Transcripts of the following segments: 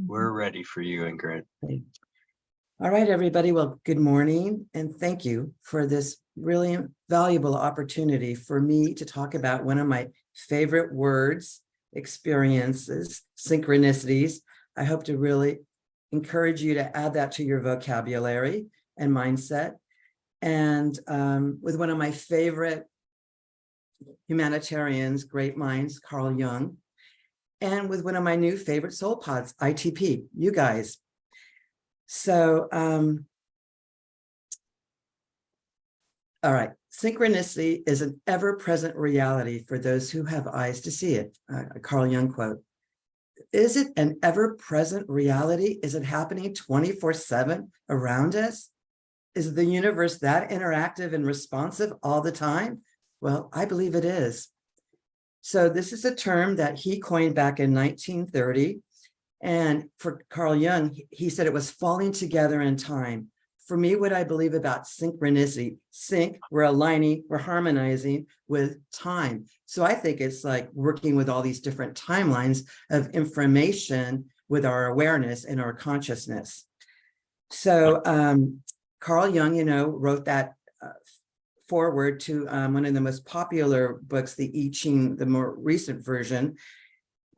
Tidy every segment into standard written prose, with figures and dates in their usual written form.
We're ready for you, Ingrid. All right, everybody. Well, good morning, and thank you for this really valuable opportunity for me to talk about one of my favorite words, experiences, synchronicities. I hope to really encourage you to add that to your vocabulary and mindset. And with one of my favorite humanitarians, great minds, Carl Jung, and with one of my new favorite soul pods, ITP, you guys. So, all right, synchronicity is an ever-present reality for those who have eyes to see it, a Carl Jung quote. Is it an ever-present reality? Is it happening 24/7 around us? Is the universe that interactive and responsive all the time? Well, I believe it is. So this is a term that he coined back in 1930. And for Carl Jung, he said it was falling together in time. For me, what I believe about synchronicity, we're aligning, we're harmonizing with time. So I think it's like working with all these different timelines of information with our awareness and our consciousness. So Carl Jung, wrote that foreword to one of the most popular books, the I Ching, the more recent version.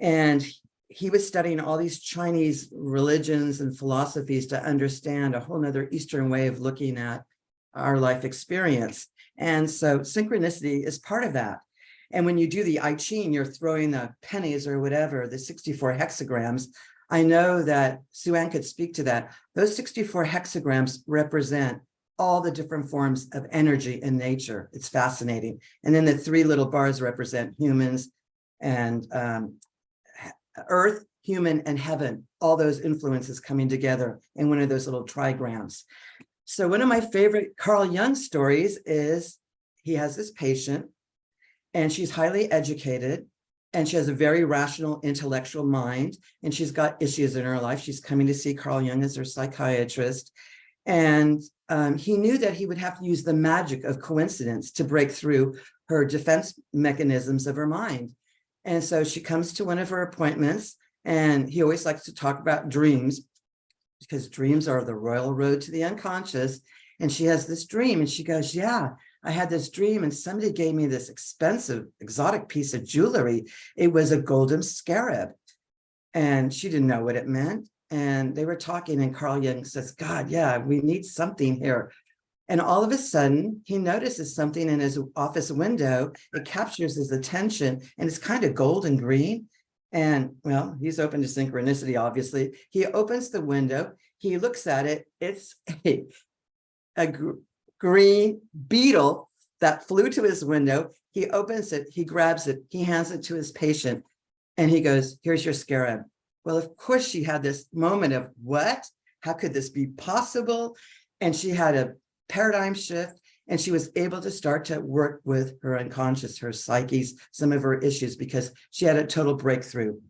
And he was studying all these Chinese religions and philosophies to understand a whole nother Eastern way of looking at our life experience. And so synchronicity is part of that. And when you do the I Ching, you're throwing the pennies or whatever, the 64 hexagrams. I know that Sue-Ann could speak to that. Those 64 hexagrams represent all the different forms of energy in nature. It's fascinating. And then the three little bars represent humans and earth, human, and heaven, all those influences coming together in one of those little trigrams. So one of my favorite Carl Jung stories is he has this patient and she's highly educated and she has a very rational intellectual mind and she's got issues in her life. She's coming to see Carl Jung as her psychiatrist. And he knew that he would have to use the magic of coincidence to break through her defense mechanisms of her mind. And so she comes to one of her appointments and he always likes to talk about dreams because dreams are the royal road to the unconscious. And she has this dream and she goes, yeah, I had this dream and somebody gave me this expensive, exotic piece of jewelry. It was a golden scarab. And she didn't know what it meant. And they were talking and Carl Jung says, God, yeah, we need something here. And all of a sudden, he notices something in his office window. It captures his attention and it's kind of gold and green. And well, he's open to synchronicity, obviously. He opens the window. He looks at it. It's a green beetle that flew to his window. He opens it. He grabs it. He hands it to his patient. And he goes, here's your scarab. Well, of course, she had this moment of what? How could this be possible? And she had a paradigm shift, and she was able to start to work with her unconscious, her psyches, some of her issues, because she had a total breakthrough.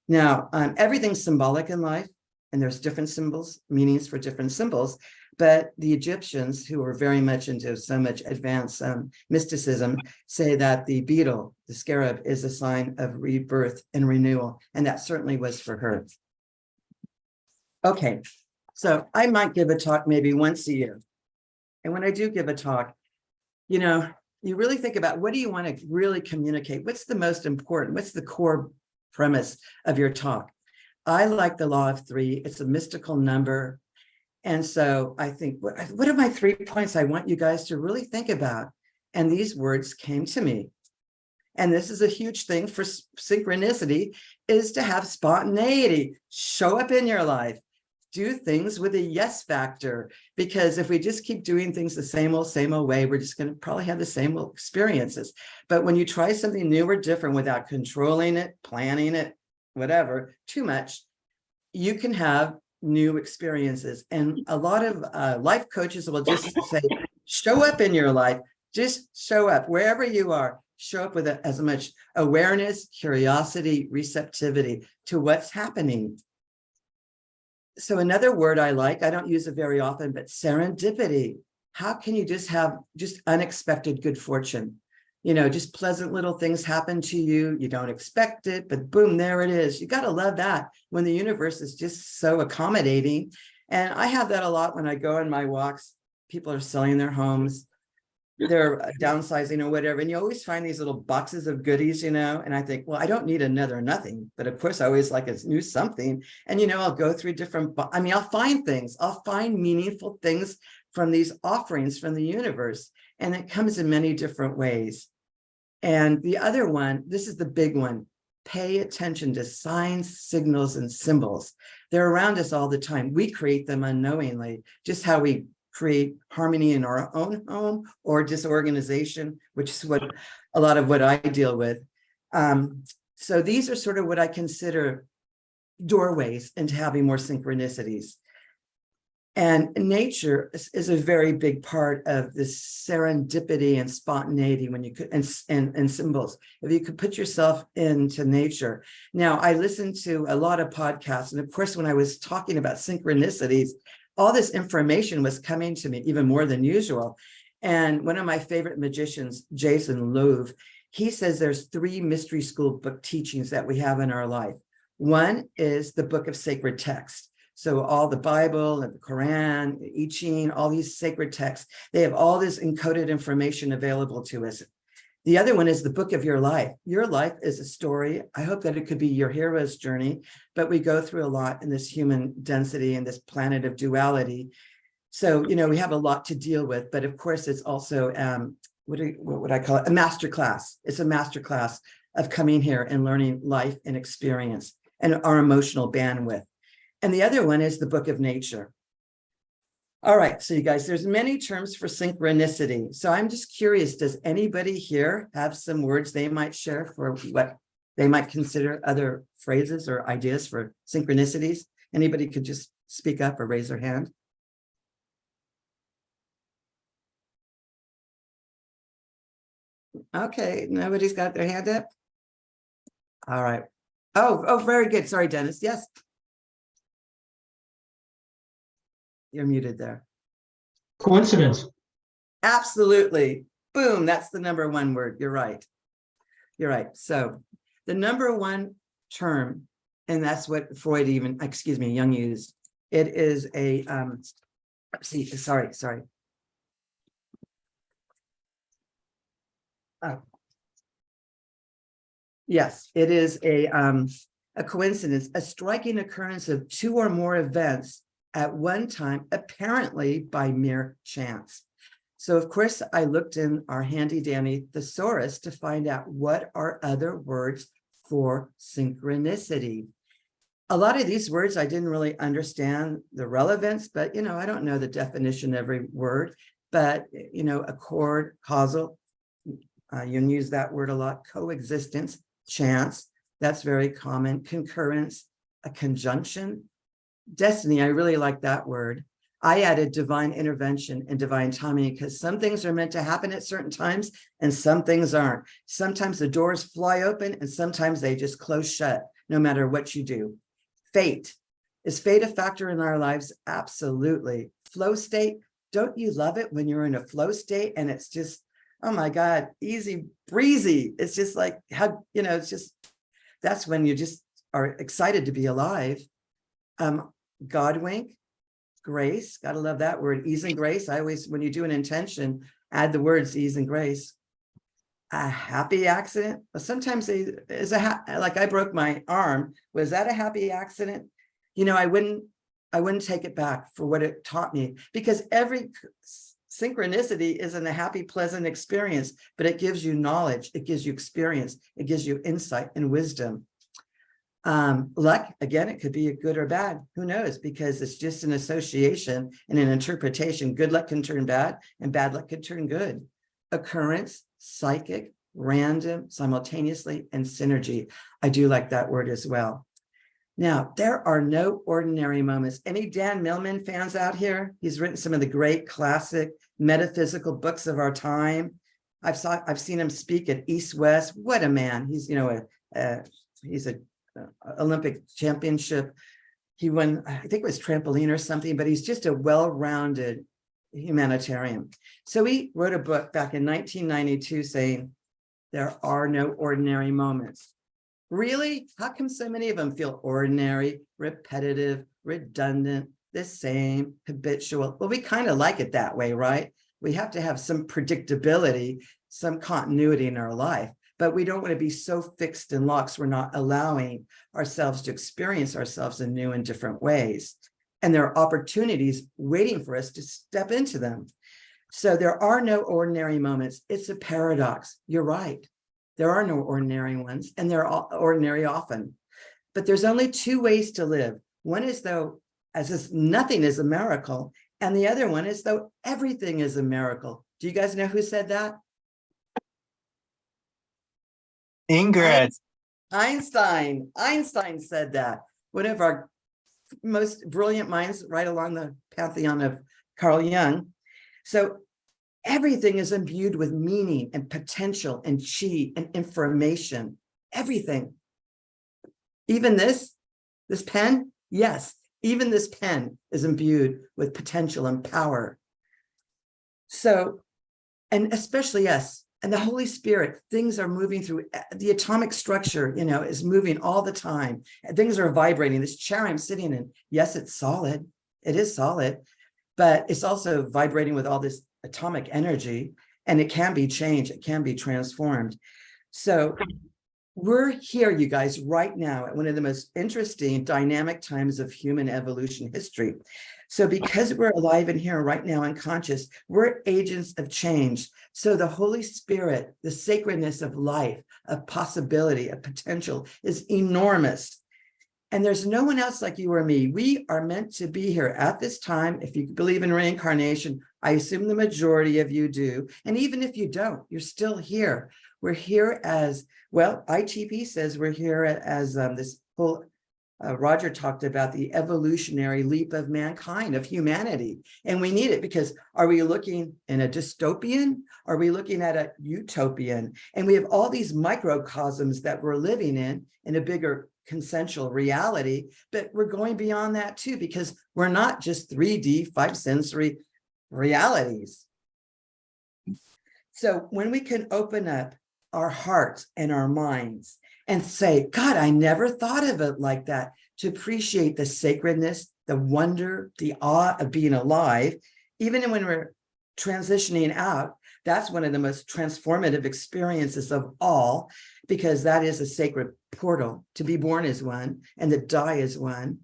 Now, everything's symbolic in life, and there's different symbols, meanings for different symbols, but the Egyptians, who were very much into so much advanced mysticism, say that the beetle, the scarab, is a sign of rebirth and renewal, and that certainly was for her. Okay, so I might give a talk maybe once a year. And when I do give a talk, you really think about what do you want to really communicate? What's the most important? What's the core premise of your talk? I like the law of three. It's a mystical number. And so I think, what are my 3 points I want you guys to really think about? And these words came to me. And this is a huge thing for synchronicity, is to have spontaneity, show up in your life. Do things with a yes factor, because if we just keep doing things the same old way, we're just going to probably have the same old experiences. But when you try something new or different without controlling it, planning it, whatever, too much, you can have new experiences. And a lot of life coaches will just say, show up in your life, just show up wherever you are, show up with as much awareness, curiosity, receptivity to what's happening. So another word I like, I don't use it very often, but serendipity. How can you just have just unexpected good fortune? just pleasant little things happen to you. You don't expect it, but boom, there it is. You got to love that when the universe is just so accommodating. And I have that a lot when I go on my walks. People are selling their homes, they're downsizing or whatever. And you always find these little boxes of goodies, and I think, well, I don't need another nothing. But of course, I always like a new something. And, I'll go through I'll find things. I'll find meaningful things from these offerings from the universe. And it comes in many different ways. And the other one, this is the big one. Pay attention to signs, signals, and symbols. They're around us all the time. We create them unknowingly, just how we create harmony in our own home or disorganization, which is a lot of what I deal with. So these are sort of what I consider doorways into having more synchronicities. And nature is a very big part of this serendipity and spontaneity when you could, and symbols. If you could put yourself into nature. Now, I listen to a lot of podcasts. And of course, when I was talking about synchronicities, all this information was coming to me even more than usual. And one of my favorite magicians, Jason Louv, he says there's 3 mystery school book teachings that we have in our life. One is the book of sacred text. So all the Bible and the Quran, I Ching, all these sacred texts, they have all this encoded information available to us. The other one is the book of your life. Your life is a story. I hope that it could be your hero's journey, but we go through a lot in this human density and this planet of duality. So, we have a lot to deal with, but of course it's also, what would I call it? A masterclass. It's a masterclass of coming here and learning life and experience and our emotional bandwidth. And the other one is the book of nature. All right, so you guys, there's many terms for synchronicity. So I'm just curious, does anybody here have some words they might share for what they might consider other phrases or ideas for synchronicities? Anybody could just speak up or raise their hand. Okay, nobody's got their hand up. All right. Oh, very good. Sorry, Dennis. Yes. You're muted there. Coincidence. Absolutely. Boom. That's the number one word. You're right. You're right. So the number one term, and that's what Jung used. It is a, sorry. Oh. Yes, it is a coincidence, a striking occurrence of 2 or more events at one time, apparently by mere chance. So of course, I looked in our handy dandy thesaurus to find out what are other words for synchronicity. A lot of these words, I didn't really understand the relevance, but I don't know the definition of every word, but accord, causal, Jung use that word a lot, coexistence, chance, that's very common, concurrence, a conjunction, destiny, I really like that word. I added divine intervention and divine timing because some things are meant to happen at certain times and some things aren't. Sometimes the doors fly open and sometimes they just close shut, no matter what you do. Fate. Is fate a factor in our lives? Absolutely. Flow state. Don't you love it when you're in a flow state and it's just, oh my God, easy breezy. It's just like, how, it's just, that's when you just are excited to be alive. God wink, grace, gotta love that word, ease and grace. I always, when you do an intention, add the words ease and grace. A happy accident. Well, sometimes like I broke my arm. Was that a happy accident? I wouldn't take it back for what it taught me, because every synchronicity isn't a happy, pleasant experience, but it gives you knowledge, it gives you experience, it gives you insight and wisdom. Luck, again, it could be good or bad. Who knows? Because it's just an association and an interpretation. Good luck can turn bad and bad luck can turn good. Occurrence, psychic, random, simultaneously, and synergy. I do like that word as well. Now, there are no ordinary moments. Any Dan Millman fans out here? He's written some of the great classic metaphysical books of our time. I've seen him speak at East West. What a man. He's, he's a Olympic championship. He won, I think it was trampoline or something, but he's just a well-rounded humanitarian. So he wrote a book back in 1992 saying, There are no ordinary moments. Really? How come so many of them feel ordinary, repetitive, redundant, the same, habitual? Well, we kind of like it that way, right? We have to have some predictability, some continuity in our life, but we don't want to be so fixed in locks. We're not allowing ourselves to experience ourselves in new and different ways. And there are opportunities waiting for us to step into them. So there are no ordinary moments. It's a paradox. You're right. There are no ordinary ones, and they're all ordinary often. But there's only two ways to live. One is though, as if nothing is a miracle, and the other one is though everything is a miracle. Do you guys know who said that? Ingrid. Einstein. Einstein said that. One of our most brilliant minds right along the pantheon of Carl Jung. So everything is imbued with meaning and potential and chi and information. Everything. Even this pen, yes, even this pen is imbued with potential and power. So, and especially us and the Holy Spirit, things are moving through the atomic structure, is moving all the time. Things are vibrating. This chair I'm sitting in, yes, it's solid. It is solid, but it's also vibrating with all this atomic energy, and it can be changed. It can be transformed. So we're here, you guys, right now at one of the most interesting dynamic times of human evolution history. So because we're alive and here right now and conscious, we're agents of change. So the Holy Spirit, the sacredness of life, of possibility, of potential is enormous. And there's no one else like you or me. We are meant to be here at this time. If you believe in reincarnation, I assume the majority of you do. And even if you don't, you're still here. We're here as, well, ITP says we're here as this whole, Roger talked about the evolutionary leap of mankind, of humanity. And we need it because are we looking in a dystopian? Are we looking at a utopian? And we have all these microcosms that we're living in a bigger consensual reality, but we're going beyond that too, because we're not just 3D, 5-sensory realities. So when we can open up our hearts and our minds and say, God, I never thought of it like that, to appreciate the sacredness, the wonder, the awe of being alive, even when we're transitioning out, that's one of the most transformative experiences of all, because that is a sacred portal. To be born is one, and to die is one.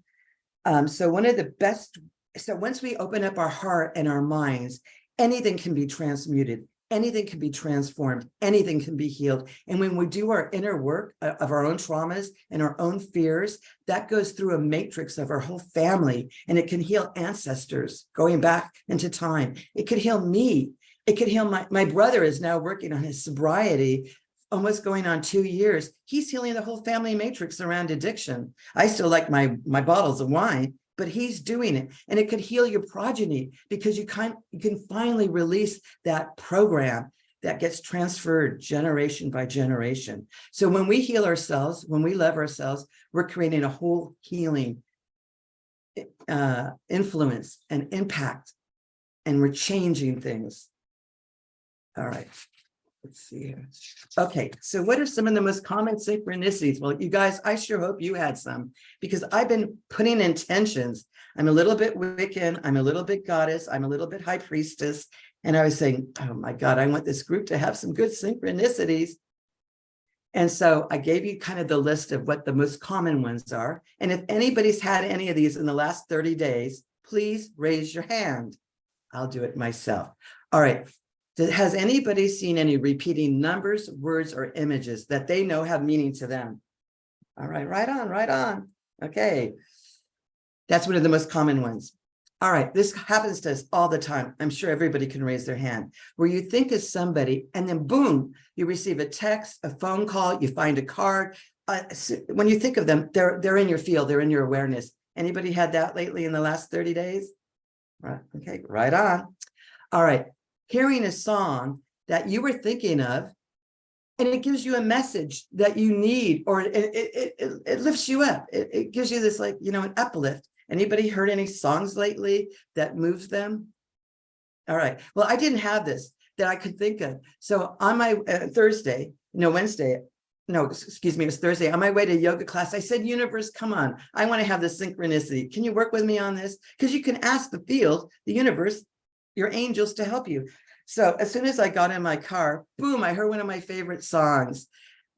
So one of the best, so once we open up our heart and our minds, anything can be transmuted, anything can be transformed, anything can be healed. And when we do our inner work of our own traumas and our own fears, that goes through a matrix of our whole family, and it can heal ancestors going back into time. It could heal me. It could heal my brother is now working on his sobriety, almost going on 2 years. He's healing the whole family matrix around addiction. I still like my bottles of wine, but he's doing it. And it could heal your progeny because you can finally release that program that gets transferred generation by generation. So when we heal ourselves, when we love ourselves, we're creating a whole healing influence and impact, and we're changing things. All right. Let's see here. Okay, so what are some of the most common synchronicities? Well, you guys, I sure hope you had some, because I've been putting intentions. I'm a little bit Wiccan, I'm a little bit goddess, I'm a little bit high priestess. And I was saying, oh my God, I want this group to have some good synchronicities. And so I gave you kind of the list of what the most common ones are. And if anybody's had any of these in the last 30 days, please raise your hand. I'll do it myself. All right. Has anybody seen any repeating numbers, words, or images that they know have meaning to them? All right, right on, right on. Okay. That's one of the most common ones. All right, this happens to us all the time. I'm sure everybody can raise their hand. Where you think of somebody and then boom, you receive a text, a phone call, you find a card. When you think of them, they're in your field, they're in your awareness. Anybody had that lately in the last 30 days? Right, okay, right on. All right. Hearing a song that you were thinking of, and it gives you a message that you need, or it lifts you up. It gives you this, like, an uplift. Anybody heard any songs lately that moves them? All right. Well, I didn't have this that I could think of. So on my Thursday, no, Wednesday. No, excuse me, it was Thursday. On my way to yoga class, I said, universe, come on. I want to have the synchronicity. Can you work with me on this? Because you can ask the field, the universe, your angels to help you. So as soon as I got in my car, boom, I heard one of my favorite songs.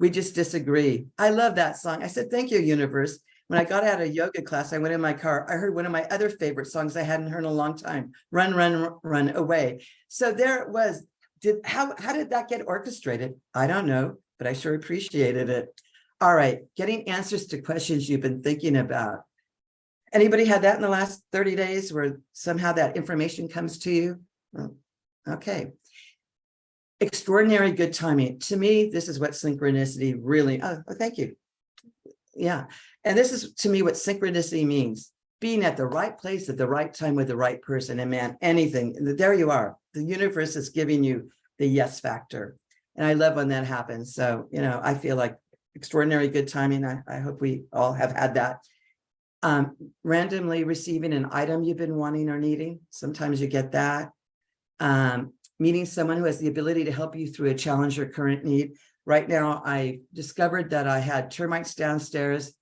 We Just Disagree. I love that song. I said, thank you, universe. When I got out of yoga class, I went in my car. I heard one of my other favorite songs I hadn't heard in a long time. Run, run, run away. So there it was. How did that get orchestrated? I don't know, but I sure appreciated it. All right, getting answers to questions you've been thinking about. Anybody had that in the last 30 days where somehow that information comes to you? Okay. Extraordinary good timing. To me, this is what synchronicity really, oh, thank you. Yeah. And this is to me what synchronicity means. Being at the right place at the right time with the right person. And man, anything, there you are. The universe is giving you the yes factor. And I love when that happens. So, I feel like extraordinary good timing. I hope we all have had that. Randomly receiving an item you've been wanting or needing. Sometimes you get that. Meeting someone who has the ability to help you through a challenge or current need. Right now, I discovered that I had termites downstairs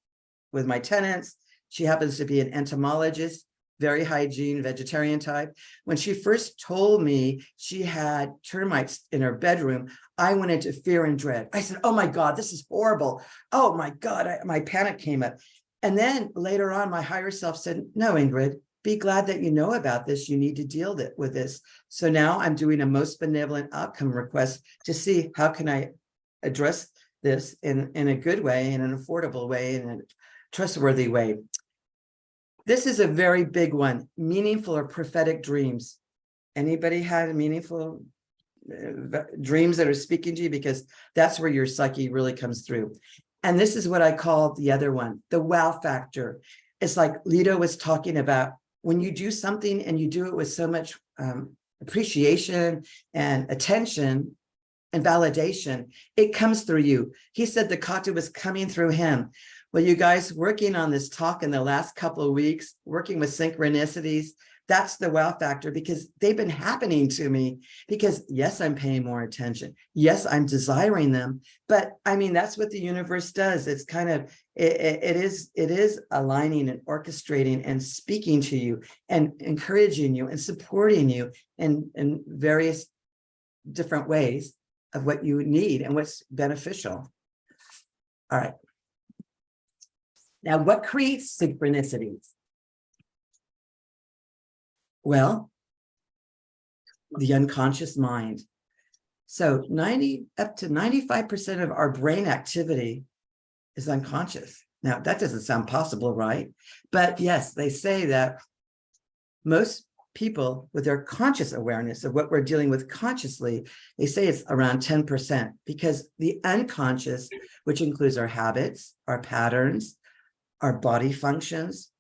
with my tenants. She happens to be an entomologist, very hygiene, vegetarian type. When she first told me she had termites in her bedroom, I went into fear and dread. I said, oh my God, this is horrible. Oh my God, my panic came up. And then later on, my higher self said, no, Ingrid, be glad that you know about this. You need to deal with this. So now I'm doing a most benevolent outcome request to see how can I address this in a good way, in an affordable way, in a trustworthy way. This is a very big one, meaningful or prophetic dreams. Anybody had meaningful dreams that are speaking to you? Because that's where your psyche really comes through. And this is what I call the other one, the wow factor. It's like Lido was talking about, when you do something and you do it with so much appreciation and attention and validation, it comes through you. He said the kata was coming through him. Well, you guys working on this talk in the last couple of weeks, working with synchronicities, that's the wow factor, because they've been happening to me. Because yes, I'm paying more attention. Yes, I'm desiring them. But I mean, that's what the universe does. It's kind of, it is aligning and orchestrating and speaking to you and encouraging you and supporting you in various different ways of what you need and what's beneficial. All right. Now, what creates synchronicities? Well, the unconscious mind. So up to 95% of our brain activity is unconscious. Now, that doesn't sound possible, right? But yes, they say that most people with their conscious awareness of what we're dealing with consciously, they say it's around 10%, because the unconscious, which includes our habits, our patterns, our body functions,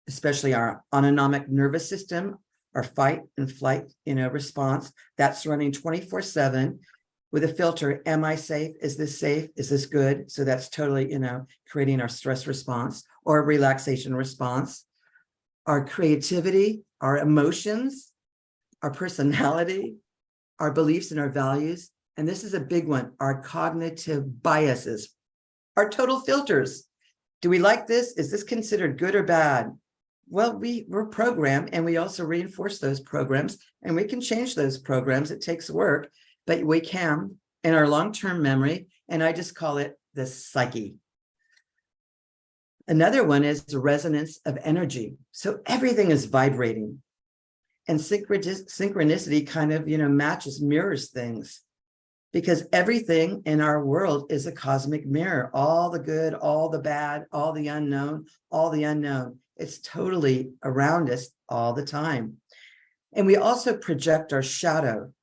especially our autonomic nervous system, our fight and flight, response, that's running 24/7 with a filter. Am I safe? Is this safe? Is this good? So that's totally, creating our stress response or relaxation response. Our creativity, our emotions, our personality, our beliefs and our values. And this is a big one, our cognitive biases, our total filters. Do we like this? Is this considered good or bad? Well, we're programmed, and we also reinforce those programs, and we can change those programs. It takes work, but we can in our long-term memory, and I just call it the psyche. Another one is the resonance of energy. So everything is vibrating, and synchronicity kind of, matches, mirrors things, because everything in our world is a cosmic mirror. All the good, all the bad, all the unknown, all the unknown. It's totally around us all the time. And we also project our shadow.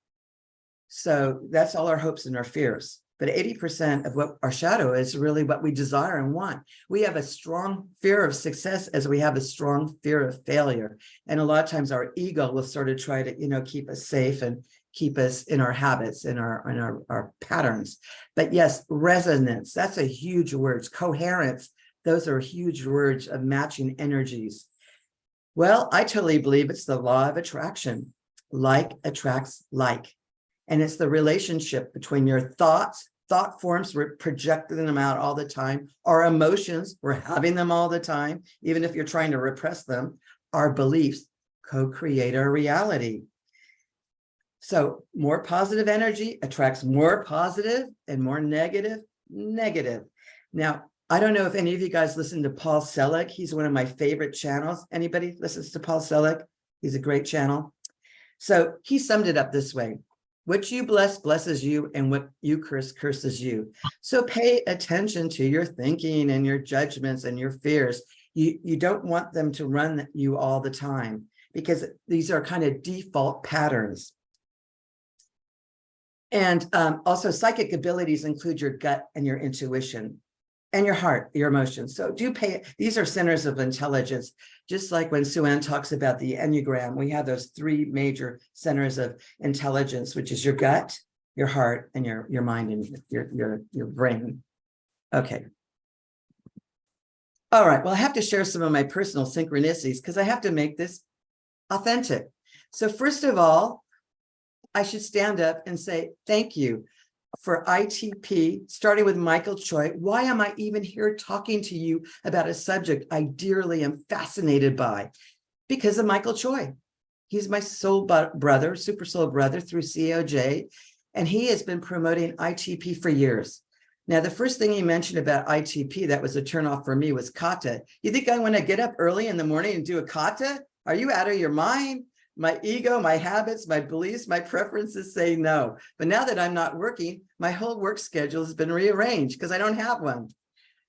So that's all our hopes and our fears. But 80% of what our shadow is really what we desire and want. We have a strong fear of success as we have a strong fear of failure. And a lot of times our ego will sort of try to, keep us safe and keep us in our habits, in our patterns. But yes, resonance, that's a huge word. Coherence, those are huge words of matching energies. Well, I totally believe it's the law of attraction. Like attracts like. And it's the relationship between your thoughts, thought forms, we're projecting them out all the time. Our emotions, we're having them all the time, even if you're trying to repress them. Our beliefs co-create our reality. So more positive energy attracts more positive and more negative. Now, I don't know if any of you guys listen to Paul Selig. He's one of my favorite channels. Anybody listens to Paul Selig? He's a great channel. So he summed it up this way. What you bless, blesses you, and what you curse, curses you. So pay attention to your thinking and your judgments and your fears. You don't want them to run you all the time, because these are kind of default patterns. And also psychic abilities include your gut and your intuition and your heart, your emotions. So do pay, these are centers of intelligence. Just like when Sue Ann talks about the Enneagram, we have those three major centers of intelligence, which is your gut, your heart, and your mind and your brain. Okay. All right, well, I have to share some of my personal synchronicities because I have to make this authentic. So first of all, I should stand up and say thank you for ITP, starting with Michael Choi. Why am I even here talking to you about a subject I dearly am fascinated by? Because of Michael Choi. He's my soul brother, super soul brother through COJ, and he has been promoting ITP for years. Now, the first thing he mentioned about ITP that was a turnoff for me was kata. You think I want to get up early in the morning and do a kata? Are you out of your mind? My ego, my habits, my beliefs, my preferences say no. But now that I'm not working, my whole work schedule has been rearranged because I don't have one.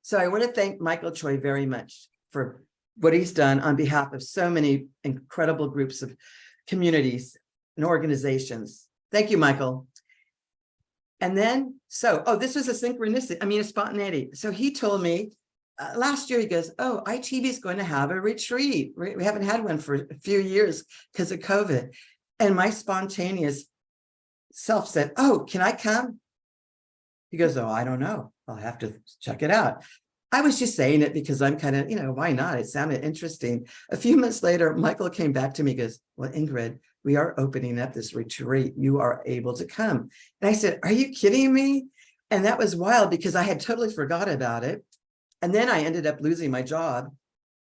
So I want to thank Michael Choi very much for what he's done on behalf of so many incredible groups of communities and organizations. Thank you, Michael. And then, this was a synchronicity, a spontaneity. So he told me last year, he goes, oh, ITP is going to have a retreat. We haven't had one for a few years because of COVID. And my spontaneous self said, oh, can I come? He goes, oh, I don't know. I'll have to check it out. I was just saying it because I'm kind of, why not? It sounded interesting. A few months later, Michael came back to me, goes, well, Ingrid, we are opening up this retreat. You are able to come. And I said, are you kidding me? And that was wild because I had totally forgot about it. And then I ended up losing my job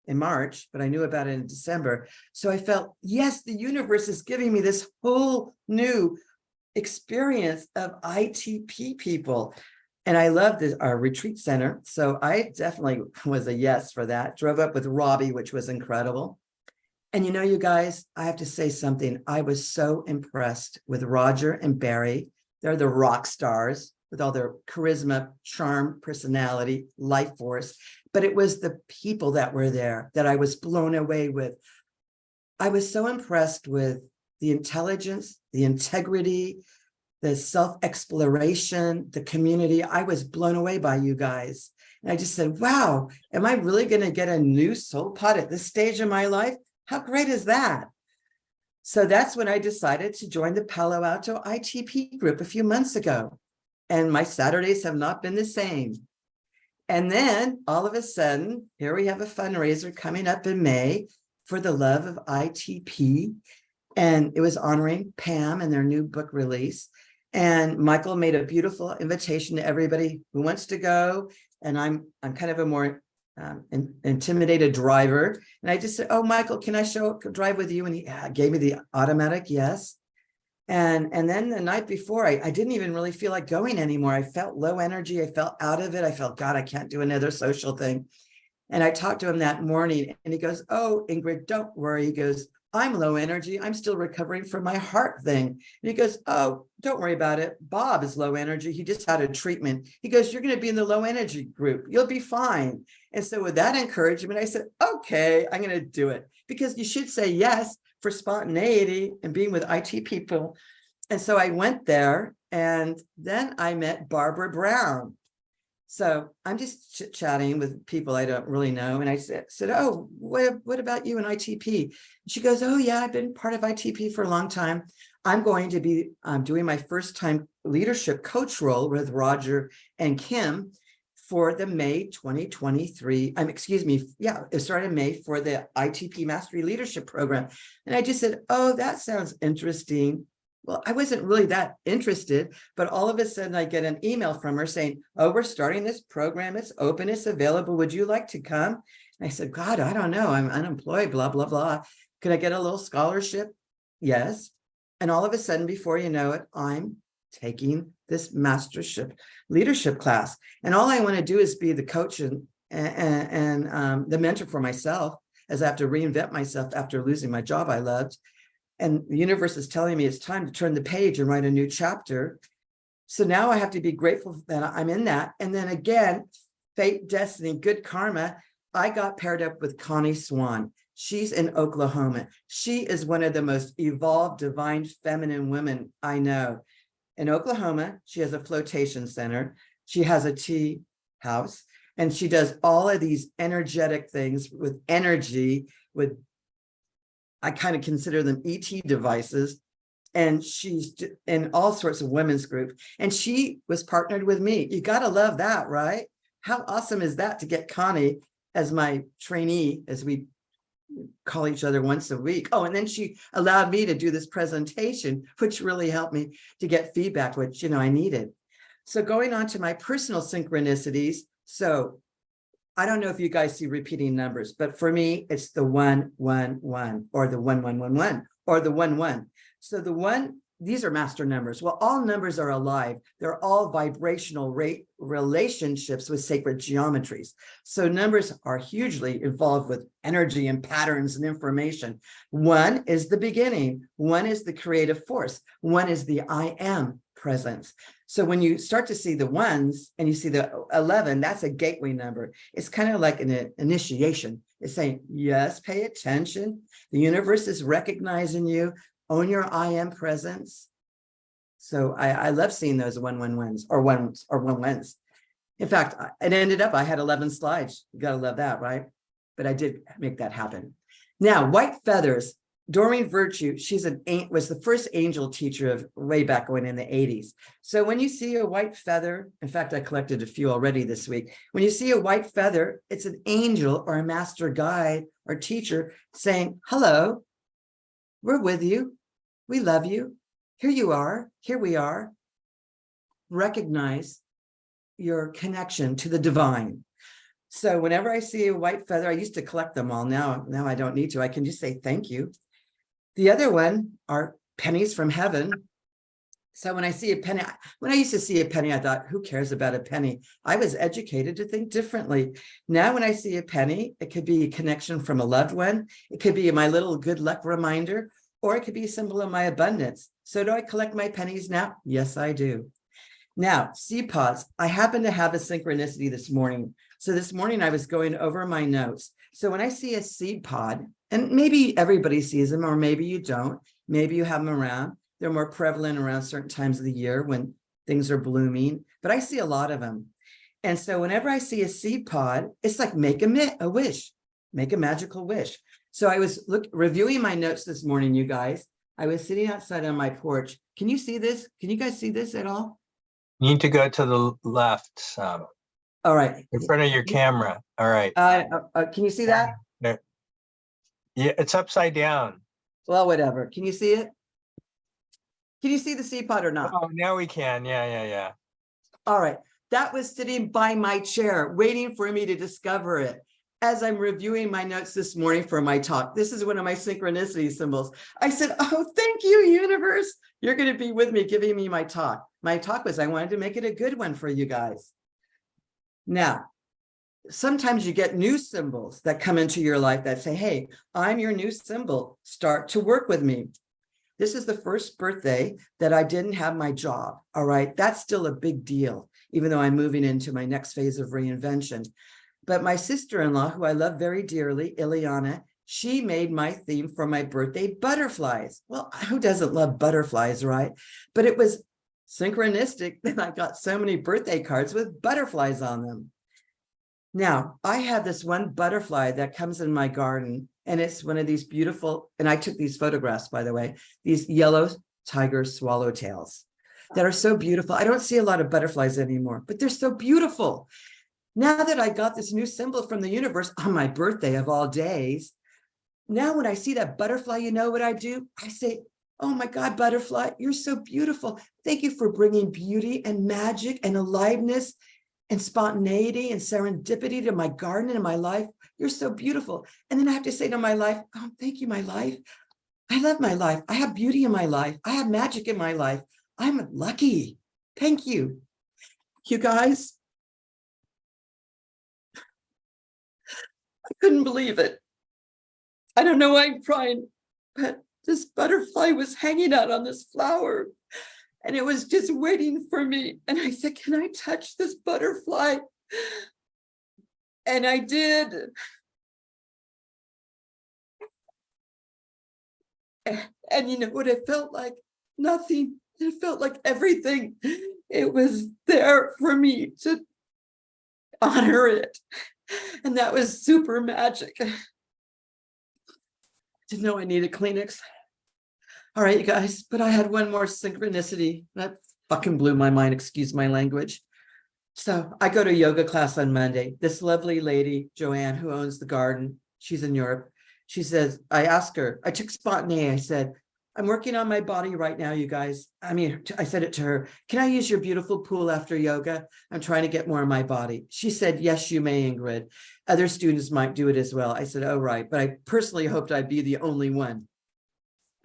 in March, but I knew about it in December. So I felt, yes, the universe is giving me this whole new experience of ITP people. And I love our retreat center. So I definitely was a yes for that. Drove up with Robbie, which was incredible. And you guys, I have to say something. I was so impressed with Roger and Barry. They're the rock stars with all their charisma, charm, personality, life force. But it was the people that were there that I was blown away with. I was so impressed with the intelligence, the integrity, the self-exploration, the community. I was blown away by you guys. And I just said, wow, am I really going to get a new soul pod at this stage of my life? How great is that? So that's when I decided to join the Palo Alto ITP group a few months ago. And my Saturdays have not been the same. And then all of a sudden, here we have a fundraiser coming up in May for the love of ITP. And it was honoring Pam and their new book release. And Michael made a beautiful invitation to everybody who wants to go. And I'm kind of a more intimidated driver. And I just said, oh, Michael, can I drive with you? And he gave me the automatic yes. And then the night before, I didn't even really feel like going anymore. I felt low energy. I felt out of it. I felt, God, I can't do another social thing. And I talked to him that morning and he goes, oh, Ingrid, don't worry. He goes, I'm low energy. I'm still recovering from my heart thing. And he goes, oh, don't worry about it. Bob is low energy. He just had a treatment. He goes, you're going to be in the low energy group. You'll be fine. And so with that encouragement, I said, okay, I'm going to do it, because you should say yes for spontaneity and being with IT people. And so I went there, and then I met Barbara Brown. So I'm just chit-chatting with people I don't really know. And I said, oh, what about you and ITP? She goes, oh, yeah, I've been part of ITP for a long time. I'm going to be doing my first time leadership coach role with Roger and Kim for the May 2023. It started in May for the ITP Mastery Leadership Program. And I just said, oh, that sounds interesting. Well, I wasn't really that interested, but all of a sudden I get an email from her saying, oh, we're starting this program. It's open, it's available. Would you like to come? And I said, God, I don't know. I'm unemployed, blah, blah, blah. Could I get a little scholarship? Yes. And all of a sudden, before you know it, I'm taking this mastership leadership class. And all I want to do is be the coach and the mentor for myself, as I have to reinvent myself after losing my job I loved. And the universe is telling me it's time to turn the page and write a new chapter. So now I have to be grateful that I'm in that. And then again, fate, destiny, good karma. I got paired up with Connie Swan. She's in Oklahoma. She is one of the most evolved, divine, feminine women I know. In Oklahoma, she has a flotation center. She has a tea house, and she does all of these energetic things with energy, with, I kind of consider them ET devices. And she's in all sorts of women's groups. And she was partnered with me. You got to love that, right? How awesome is that to get Connie as my trainee, as we call each other once a week. Oh, and then she allowed me to do this presentation, which really helped me to get feedback, which, I needed. So going on to my personal synchronicities. So I don't know if you guys see repeating numbers, but for me, it's the 111 or the 1111 or the 11. So the one, these are master numbers. Well, all numbers are alive. They're all vibrational relationships with sacred geometries. So numbers are hugely involved with energy and patterns and information. One is the beginning. One is the creative force. One is the I am presence. So when you start to see the ones and you see the 11, that's a gateway number. It's kind of like an initiation. It's saying, yes, pay attention. The universe is recognizing you. Own your I am presence. So I love seeing those one-one-ones or one-ones. In fact, it ended up, I had 11 slides. You got to love that, right? But I did make that happen. Now, white feathers. Doreen Virtue, was the first angel teacher of way back when in the 80s. So when you see a white feather, in fact, I collected a few already this week. When you see a white feather, it's an angel or a master guide or teacher saying, hello, we're with you. We love you. Here you are. Here we are. Recognize your connection to the divine. So whenever I see a white feather, I used to collect them all. Now I don't need to. I can just say thank you. The other one are pennies from heaven. So when I see a penny, when I used to see a penny, I thought, who cares about a penny? I was educated to think differently. Now, when I see a penny, it could be a connection from a loved one. It could be my little good luck reminder, or it could be a symbol of my abundance. So do I collect my pennies now? Yes, I do. Now, seed pods. I happen to have a synchronicity this morning. So this morning I was going over my notes. So when I see a seed pod, and maybe everybody sees them, or maybe you don't, maybe you have them around. They're more prevalent around certain times of the year when things are blooming, but I see a lot of them. And so whenever I see a seed pod, it's like make a wish, make a magical wish. So I was reviewing my notes this morning, you guys. I was sitting outside on my porch. Can you see this? Can you guys see this at all? You need to go to the left, All right. in front of your camera. All right. Can you see that? Yeah, it's upside down. Well, whatever. Can you see it? Can you see the seed pod or not? Oh, now we can. Yeah. All right. That was sitting by my chair, waiting for me to discover it. As I'm reviewing my notes this morning for my talk, this is one of my synchronicity symbols. I said, oh, thank you, universe. You're going to be with me, giving me my talk. My talk was, I wanted to make it a good one for you guys. Now, sometimes you get new symbols that come into your life that say, hey, I'm your new symbol. Start to work with me. This is the first birthday that I didn't have my job. All right. That's still a big deal, even though I'm moving into my next phase of reinvention. But my sister-in-law, who I love very dearly, Ileana, she made my theme for my birthday butterflies. Well, who doesn't love butterflies, right? But it was synchronistic that I got so many birthday cards with butterflies on them. Now, I have this one butterfly that comes in my garden, and it's one of these beautiful, and I took these photographs, by the way, these yellow tiger swallowtails that are so beautiful. I don't see a lot of butterflies anymore, but they're so beautiful. Now that I got this new symbol from the universe on my birthday of all days, now when I see that butterfly, you know what I do? I say, Oh my God, butterfly, you're so beautiful. Thank you for bringing beauty and magic and aliveness and spontaneity and serendipity to my garden and my life. You're so beautiful. And then I have to say to my life, oh, thank you, my life. I love my life. I have beauty in my life. I have magic in my life. I'm lucky. Thank you. You guys, I couldn't believe it. I don't know why I'm crying, but this butterfly was hanging out on this flower and it was just waiting for me. And I said, can I touch this butterfly? And I did. And you know what it felt like? Nothing. It felt like everything. It was there for me to honor it. And that was super magic. Didn't know I needed Kleenex. All right, you guys, but I had one more synchronicity. That fucking blew my mind, excuse my language. So I go to yoga class on Monday. This lovely lady, Joanne, who owns the garden, she's in Europe. She says, I asked her, I took spontaneity. I said, I'm working on my body right now, you guys. I mean, I said it to her, can I use your beautiful pool after yoga? I'm trying to get more of my body. She said, yes, you may, Ingrid. Other students might do it as well. I said, oh, right. But I personally hoped I'd be the only one.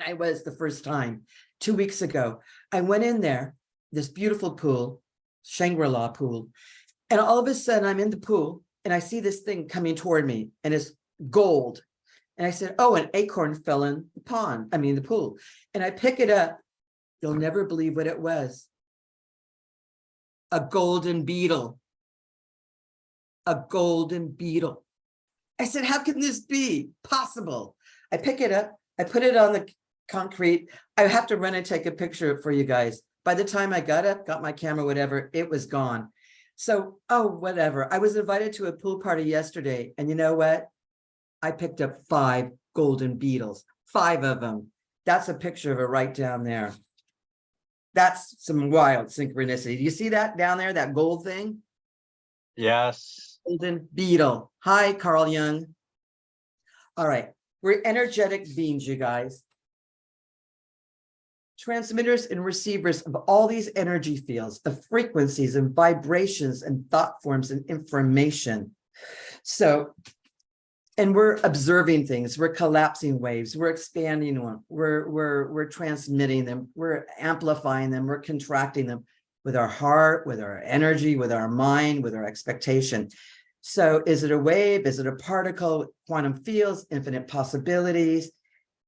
I was the first time 2 weeks ago. I went in there, this beautiful pool, Shangri-La pool. And all of a sudden I'm in the pool and I see this thing coming toward me and it's gold. And I said, oh, an acorn fell in the pool. And I pick it up. You'll never believe what it was. A golden beetle. A golden beetle. I said, how can this be possible? I pick it up. I put it on the concrete. I have to run and take a picture for you guys. By the time I got up, got my camera, whatever, it was gone. So, oh, whatever. I was invited to a pool party yesterday. And you know what? I picked up 5 golden beetles, 5 of them. That's a picture of it right down there. That's some wild synchronicity. Do you see that down there, that gold thing? Yes. Golden beetle. Hi, Carl Jung. All right. We're energetic beings, you guys. Transmitters and receivers of all these energy fields, of frequencies and vibrations and thought forms and information. So, and we're observing things, we're collapsing waves, we're expanding them, we're transmitting them, we're amplifying them, we're contracting them with our heart, with our energy, with our mind, with our expectation. So is it a wave? Is it a particle? Quantum fields, infinite possibilities.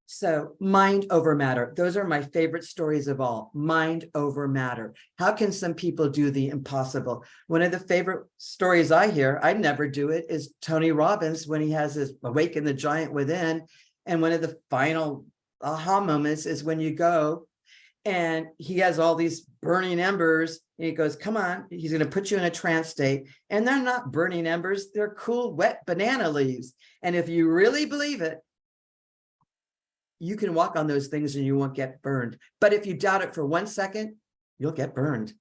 So mind over matter. Those are my favorite stories of all. Mind over matter. How can some people do the impossible? One of the favorite stories I hear, I never do it, is Tony Robbins when he has his Awaken the Giant Within. And one of the final aha moments is when you go and he has all these burning embers and he goes, come on, he's going to put you in a trance state. And they're not burning embers. They're cool, wet banana leaves. And if you really believe it, you can walk on those things and you won't get burned. But if you doubt it for 1 second, you'll get burned.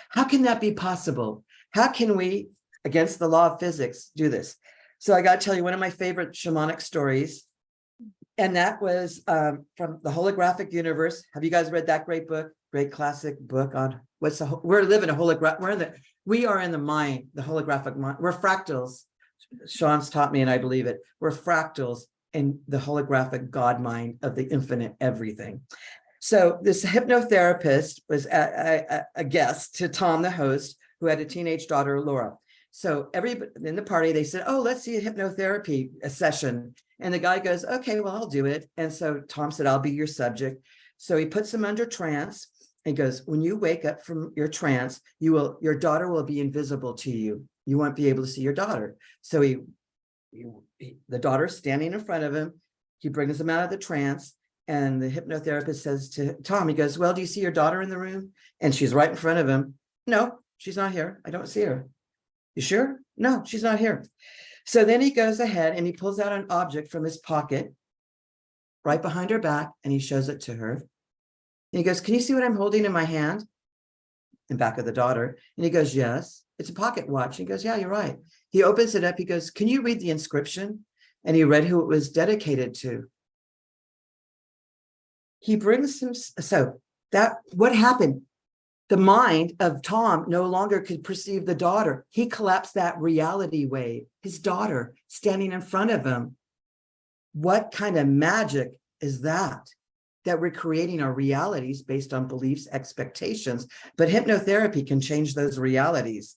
How can that be possible? How can we, against the law of physics, do this? So I got to tell you one of my favorite shamanic stories. And that was from the Holographic Universe. Have you guys read that great book? Great classic book on we're living a holograph. We are in the mind, the holographic mind. We're fractals. Sean's taught me, and I believe it. We're fractals in the holographic God mind of the infinite everything. So this hypnotherapist was a guest to Tom, the host, who had a teenage daughter, Laura. So everybody in the party, they said, oh, let's see a hypnotherapy session. And the guy goes, okay, well, I'll do it. And so Tom said, I'll be your subject. So he puts him under trance and goes, when you wake up from your trance, your daughter will be invisible to you. You won't be able to see your daughter. So the daughter's standing in front of him. He brings him out of the trance. And the hypnotherapist says to Tom, he goes, well, do you see your daughter in the room? And she's right in front of him. No, she's not here. I don't see her. You sure? No, she's not here. So then he goes ahead and he pulls out an object from his pocket right behind her back and he shows it to her. And he goes, can you see what I'm holding in my hand? In back of the daughter. And he goes, yes, it's a pocket watch. He goes, yeah, you're right. He opens it up. He goes, can you read the inscription? And he read who it was dedicated to. he brings him. So that what happened? The mind of Tom no longer could perceive the daughter. He collapsed that reality wave, his daughter standing in front of him. What kind of magic is that? That we're creating our realities based on beliefs, expectations, but hypnotherapy can change those realities.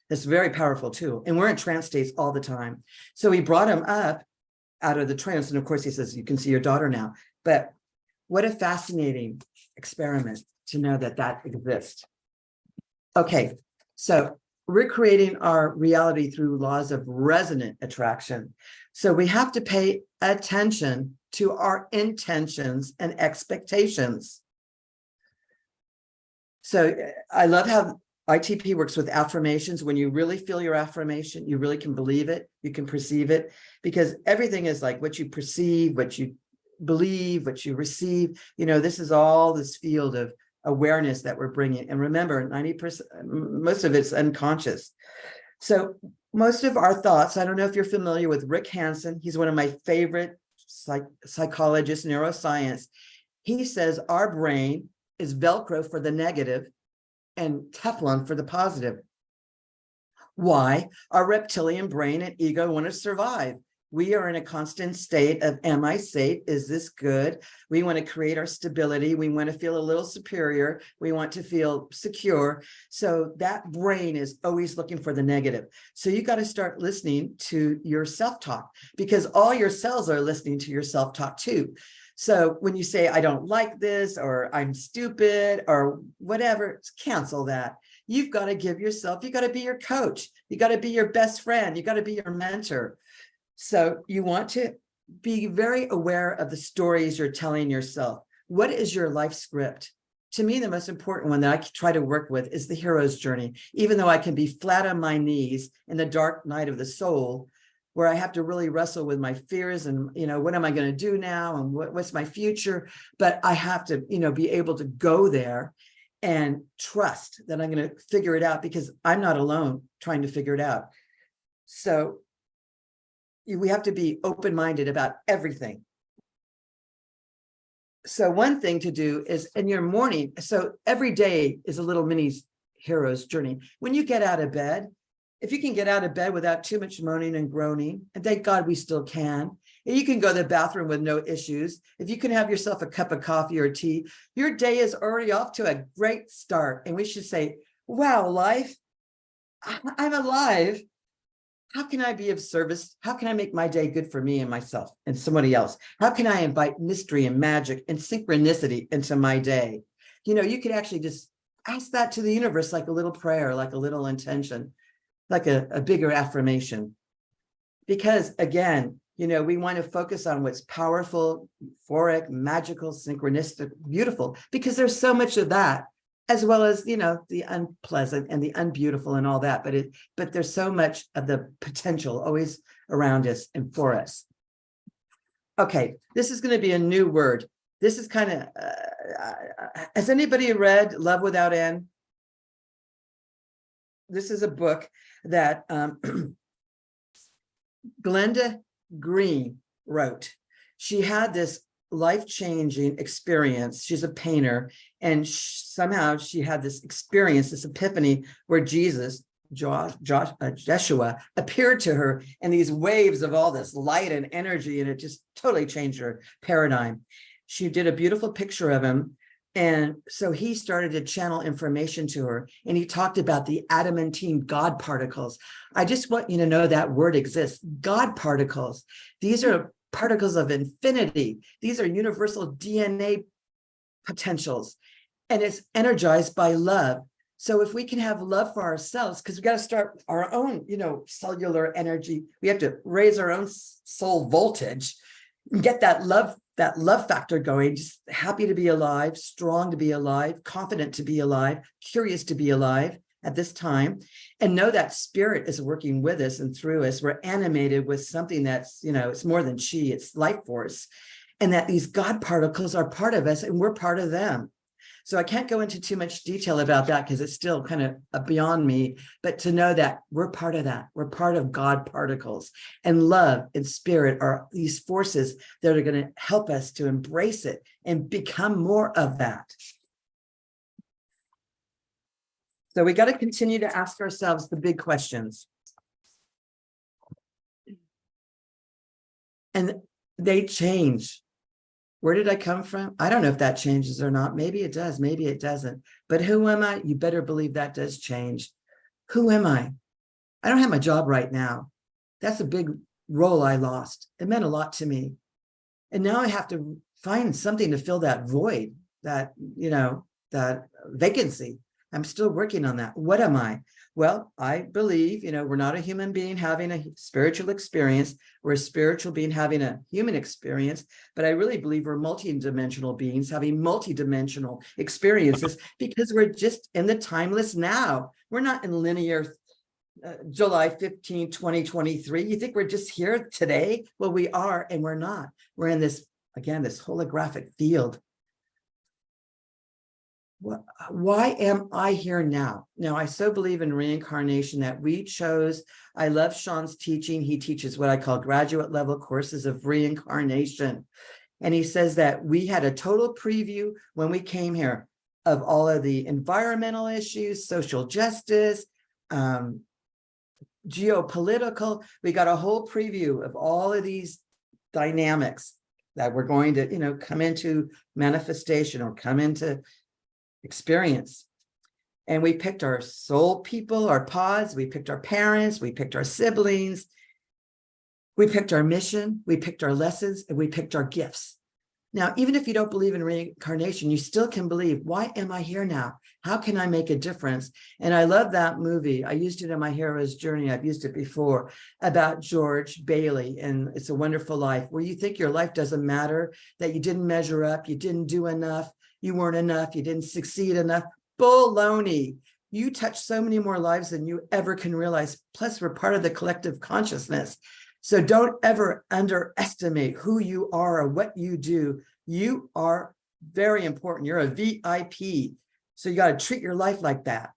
That's very powerful too. And we're in trance states all the time. So he brought him up out of the trance. And of course he says, you can see your daughter now. But what a fascinating experiment to know that that exists. Okay, so we're creating our reality through laws of resonant attraction. So we have to pay attention to our intentions and expectations. So I love how ITP works with affirmations. When you really feel your affirmation, you really can believe it, you can perceive it, because everything is like what you perceive, what you believe, what you receive. You know, this is all this field of awareness that we're bringing. And remember, 90%, most of it's unconscious. So most of our thoughts, I don't know if you're familiar with Rick Hansen. He's one of my favorite psychologists, neuroscience. He says our brain is Velcro for the negative and Teflon for the positive. Why? Our reptilian brain and ego want to survive. We are in a constant state of, am I safe? Is this good? We want to create our stability. We want to feel a little superior. We want to feel secure. So that brain is always looking for the negative. So you got to start listening to your self-talk, because all your cells are listening to your self-talk too. So when you say, I don't like this, or I'm stupid, or whatever, cancel that. You've got to give yourself, you got to be your coach. You got to be your best friend. You got to be your mentor. So you want to be very aware of the stories you're telling yourself. What is your life script? To me, the most important one that I try to work with is the hero's journey. Even though I can be flat on my knees in the dark night of the soul, where I have to really wrestle with my fears and, you know, what am I going to do now? And what's my future? But I have to, you know, be able to go there and trust that I'm going to figure it out, because I'm not alone trying to figure it out. So we have to be open-minded about everything. So one thing to do is in your morning, so every day is a little mini hero's journey. When you get out of bed, if you can get out of bed without too much moaning and groaning, and thank God we still can, and you can go to the bathroom with no issues. If you can have yourself a cup of coffee or tea, your day is already off to a great start. And we should say, wow, life, I'm alive. How can I be of service? How can I make my day good for me and myself and somebody else? How can I invite mystery and magic and synchronicity into my day? You know, you could actually just ask that to the universe, like a little prayer, like a little intention, like a bigger affirmation. Because again, you know, we want to focus on what's powerful, euphoric, magical, synchronistic, beautiful, because there's so much of that, as well as, you know, the unpleasant and the unbeautiful and all that. But there's so much of the potential always around us and for us. Okay, this is going to be a new word. This is kind of, has anybody read Love Without End? This is a book that Glenda Green wrote. She had this life-changing experience. She's a painter, and somehow she had this experience, this epiphany, where Jesus, Joshua, appeared to her in these waves of all this light and energy, and it just totally changed her paradigm. She did a beautiful picture of him, and so he started to channel information to her, and he talked about the adamantine God particles. I just want you to know that word exists. God particles. These are particles of infinity. These are universal DNA potentials, and it's energized by love. So if we can have love for ourselves, because we got to start our own, you know, cellular energy. We have to raise our own soul voltage and get that love factor going. Just happy to be alive, strong to be alive, confident to be alive, curious to be alive at this time, and know that spirit is working with us and through us. We're animated with something that's, you know, it's more than chi, it's life force, and that these God particles are part of us and we're part of them. So I can't go into too much detail about that because it's still kind of beyond me, but to know that we're part of that. We're part of God particles, and love and spirit are these forces that are going to help us to embrace it and become more of that. So we got to continue to ask ourselves the big questions. And they change. Where did I come from? I don't know if that changes or not. Maybe it does, maybe it doesn't. But who am I? You better believe that does change. Who am I? I don't have my job right now. That's a big role I lost. It meant a lot to me. And now I have to find something to fill that void, that, that vacancy. I'm still working on that. What am I? Well, I believe, we're not a human being having a spiritual experience. We're a spiritual being having a human experience. But I really believe we're multidimensional beings having multidimensional experiences because we're just in the timeless now. We're not in linear July 15, 2023. You think we're just here today? Well, we are, and we're not. We're in this, again, this holographic field. Why am I here now? Now, I so believe in reincarnation that we chose. I love Sean's teaching. He teaches what I call graduate level courses of reincarnation. And he says that we had a total preview when we came here of all of the environmental issues, social justice, geopolitical. We got a whole preview of all of these dynamics that we're going to, come into manifestation or come into experience. And we picked our soul people, our pods, we picked our parents, we picked our siblings, we picked our mission, we picked our lessons, and we picked our gifts. Now, even if you don't believe in reincarnation, you still can believe, why am I here now? How can I make a difference? And I love that movie. I used it in my hero's journey. I've used it before, about George Bailey and It's a Wonderful Life, where you think your life doesn't matter, that you didn't measure up, you didn't do enough, you weren't enough, you didn't succeed enough. Baloney. You touch so many more lives than you ever can realize. Plus, we're part of the collective consciousness. So don't ever underestimate who you are or what you do. You are very important. You're a VIP. So you got to treat your life like that.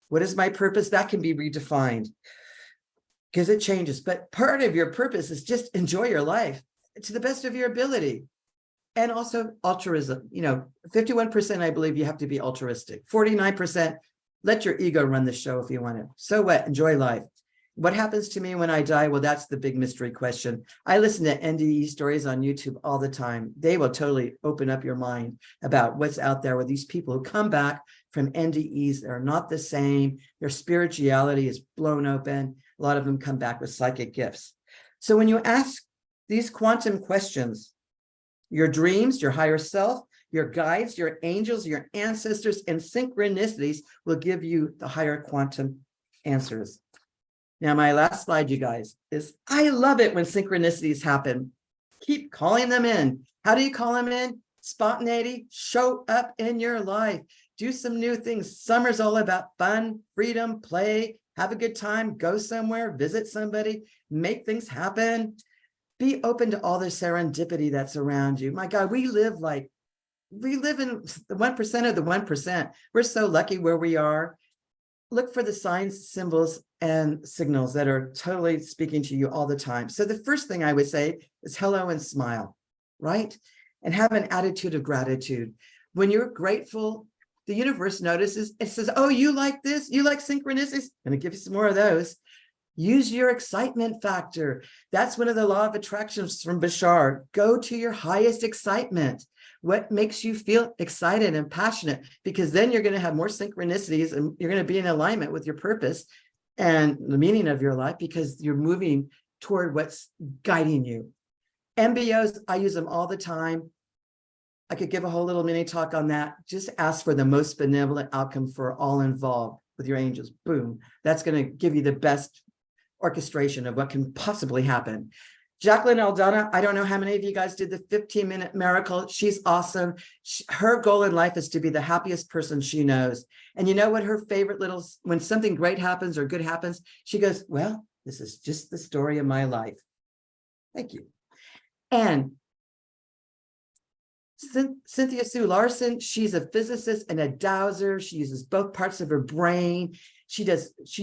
What is my purpose? That can be redefined because it changes. But part of your purpose is just enjoy your life to the best of your ability. And also altruism, 51%, I believe you have to be altruistic. 49%, let your ego run the show if you want to. So what? Enjoy life. What happens to me when I die? Well, that's the big mystery question. I listen to NDE stories on YouTube all the time. They will totally open up your mind about what's out there with these people who come back from NDEs. They're not the same. Their spirituality is blown open. A lot of them come back with psychic gifts. So when you ask these quantum questions, your dreams, your higher self, your guides, your angels, your ancestors, and synchronicities will give you the higher quantum answers. Now, my last slide, you guys, is I love it when synchronicities happen. Keep calling them in. How do you call them in? Spontaneity, show up in your life. Do some new things. Summer's all about fun, freedom, play, have a good time, go somewhere, visit somebody, make things happen. Be open to all the serendipity that's around you. My God, we live in the 1% of the 1%. We're so lucky where we are. Look for the signs, symbols, and signals that are totally speaking to you all the time. So the first thing I would say is hello and smile, right? And have an attitude of gratitude. When you're grateful, the universe notices, it says, oh, you like this? You like synchronicities? I'm going to give you some more of those. Use your excitement factor. That's one of the law of attractions from Bashar. Go to your highest excitement. What makes you feel excited and passionate? Because then you're going to have more synchronicities and you're going to be in alignment with your purpose and the meaning of your life because you're moving toward what's guiding you. MBOs, I use them all the time. I could give a whole little mini talk on that. Just ask for the most benevolent outcome for all involved with your angels. Boom. That's going to give you the best orchestration of what can possibly happen. Jacqueline Aldana, I don't know how many of you guys did the 15-minute miracle. She's awesome. Her goal in life is to be the happiest person she knows. And you know what her favorite when something great happens or good happens, she goes, well, this is just the story of my life. Thank you. And Cynthia Sue Larson, she's a physicist and a dowser. She uses both parts of her brain. She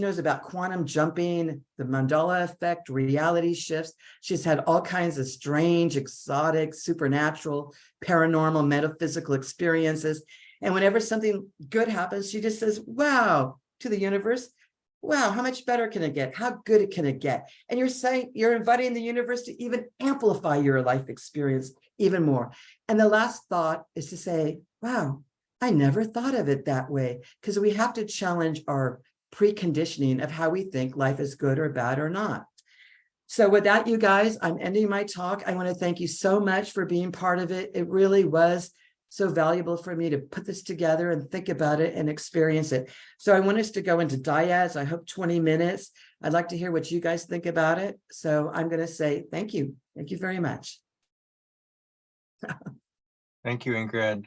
knows about quantum jumping, the Mandela effect, reality shifts. She's had all kinds of strange, exotic, supernatural, paranormal, metaphysical experiences. And whenever something good happens, she just says, wow, to the universe. Wow, how much better can it get? How good can it get? And you're saying, you're inviting the universe to even amplify your life experience even more. And the last thought is to say, wow, I never thought of it that way, because we have to challenge our preconditioning of how we think life is good or bad or not. So with that, you guys, I'm ending my talk. I want to thank you so much for being part of it. It really was so valuable for me to put this together and think about it and experience it. So I want us to go into dyads. I hope 20 minutes. I'd like to hear what you guys think about it. So I'm going to say thank you. Thank you very much. Thank you, Ingrid.